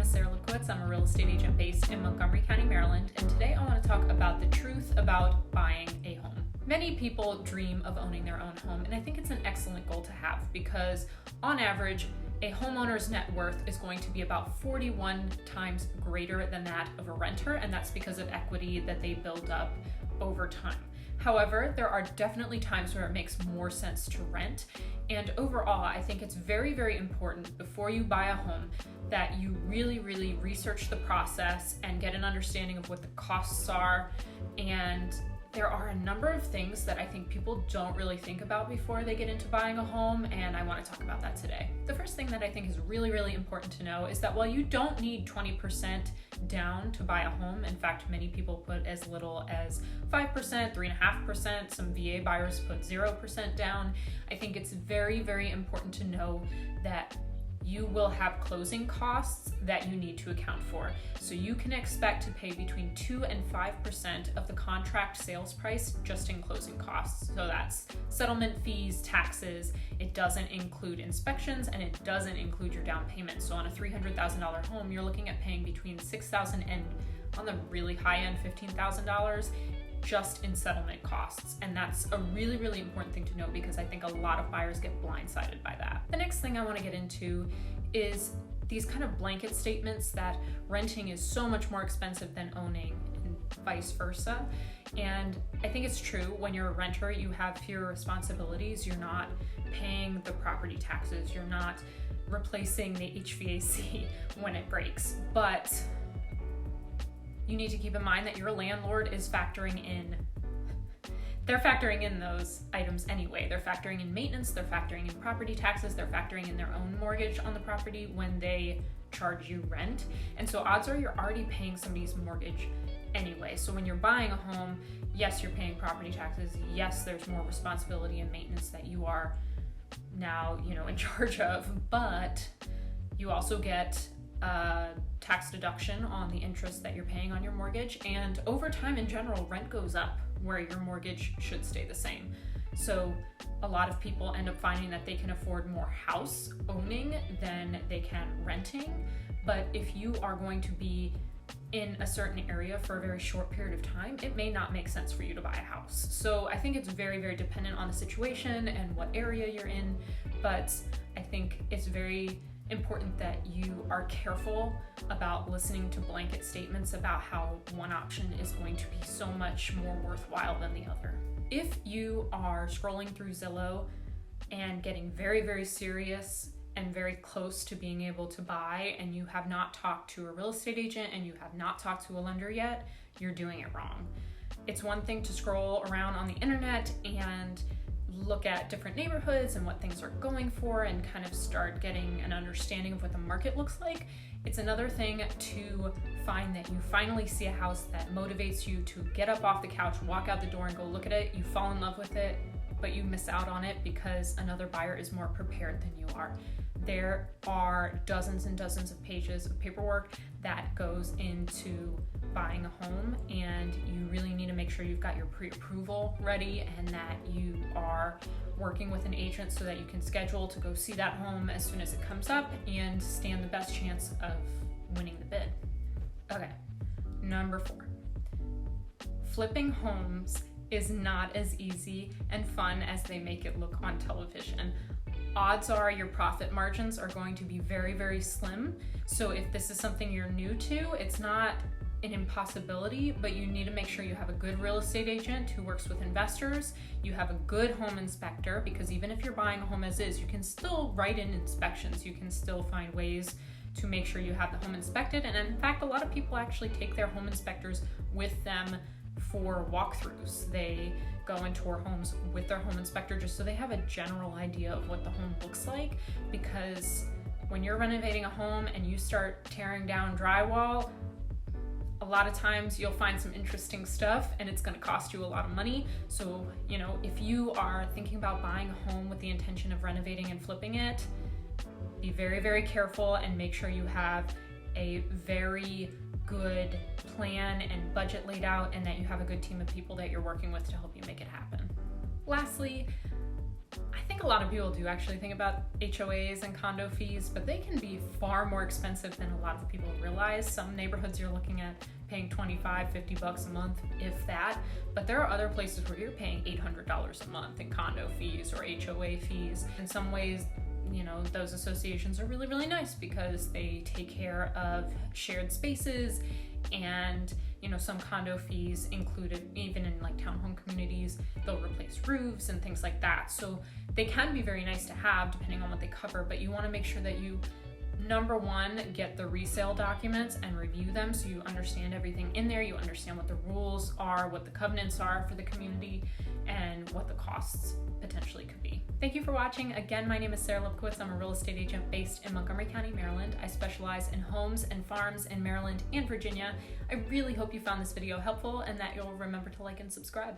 is Sarah Lukowitz. I'm a real estate agent based in Montgomery County, Maryland, and today I want to talk about the truth about buying a home. Many people dream of owning their own home, and I think it's an excellent goal to have because on average, a homeowner's net worth is going to be about 41 times greater than that of a renter, and that's because of equity that they build up over time. However, there are definitely times where it makes more sense to rent. And overall, I think it's very, very important before you buy a home that you really, really research the process and get an understanding of what the costs are. And there are a number of things that I think people don't really think about before they get into buying a home, and I want to talk about that today. The first thing that I think is really, really important to know is that while you don't need 20% down to buy a home, in fact, many people put as little as 5%, 3.5%, some VA buyers put 0% down. I think it's very, very important to know that you will have closing costs that you need to account for. So you can expect to pay between 2 and 5% of the contract sales price just in closing costs. So that's settlement fees, taxes. It doesn't include inspections, and it doesn't include your down payment. So on a $300,000 home, you're looking at paying between $6,000 and on the really high end, $15,000 just in settlement costs. And that's a really, really important thing to note because I think a lot of buyers get blindsided by that. The next thing I want to get into is these kind of blanket statements that renting is so much more expensive than owning and vice versa. And I think it's true. When you're a renter, you have fewer responsibilities. You're not paying the property taxes. You're not replacing the HVAC when it breaks. But you need to keep in mind that your landlord is they're factoring in those items anyway. They're factoring in maintenance, they're factoring in property taxes, they're factoring in their own mortgage on the property when they charge you rent. And so odds are you're already paying somebody's mortgage anyway. So when you're buying a home, yes, you're paying property taxes. Yes, there's more responsibility and maintenance that you are now, in charge of, but you also get tax deduction on the interest that you're paying on your mortgage. And over time, in general, rent goes up where your mortgage should stay the same. So a lot of people end up finding that they can afford more house owning than they can renting. But if you are going to be in a certain area for a very short period of time, it may not make sense for you to buy a house. So I think it's very, very dependent on the situation and what area you're in. But I think it's very important that you are careful about listening to blanket statements about how one option is going to be so much more worthwhile than the other. If you are scrolling through Zillow and getting very, very serious and very close to being able to buy, and you have not talked to a real estate agent and you have not talked to a lender yet, you're doing it wrong. It's one thing to scroll around on the internet and look at different neighborhoods and what things are going for and kind of start getting an understanding of what the market looks like. It's another thing to find that you finally see a house that motivates you to get up off the couch, walk out the door and go look at it. You fall in love with it, but you miss out on it because another buyer is more prepared than you are. There are dozens and dozens of pages of paperwork that goes into buying a home, and you really need to make sure you've got your pre-approval ready and that you are working with an agent so that you can schedule to go see that home as soon as it comes up and stand the best chance of winning the bid. Okay, number 4. Flipping homes is not as easy and fun as they make it look on television. Odds are your profit margins are going to be very, very slim. So if this is something you're new to, it's not an impossibility, but you need to make sure you have a good real estate agent who works with investors. You have a good home inspector, because even if you're buying a home as is, you can still write in inspections. You can still find ways to make sure you have the home inspected. And in fact, a lot of people actually take their home inspectors with them for walkthroughs. They go and tour homes with their home inspector just so they have a general idea of what the home looks like, because when you're renovating a home and you start tearing down drywall, a lot of times you'll find some interesting stuff and it's going to cost you a lot of money. So, if you are thinking about buying a home with the intention of renovating and flipping it, be very, very careful and make sure you have a very good plan and budget laid out and that you have a good team of people that you're working with to help you make it happen. Lastly, I think a lot of people do actually think about HOAs and condo fees, but they can be far more expensive than a lot of people realize. Some neighborhoods you're looking at paying $25-50 a month, if that, but there are other places where you're paying $800 a month in condo fees or HOA fees. In some ways, you know, those associations are really, really nice because they take care of shared spaces, and you know, some condo fees included, even in like townhome communities, they'll replace roofs and things like that. So they can be very nice to have depending on what they cover, but you want to make sure that you, number one, get the resale documents and review them so you understand everything in there, you understand what the rules are, what the covenants are for the community, and what the costs potentially could be. Thank you for watching. Again, my name is Sarah Lipkowitz. I'm a real estate agent based in Montgomery County, Maryland. I specialize in homes and farms in Maryland and Virginia. I really hope you found this video helpful and that you'll remember to like and subscribe.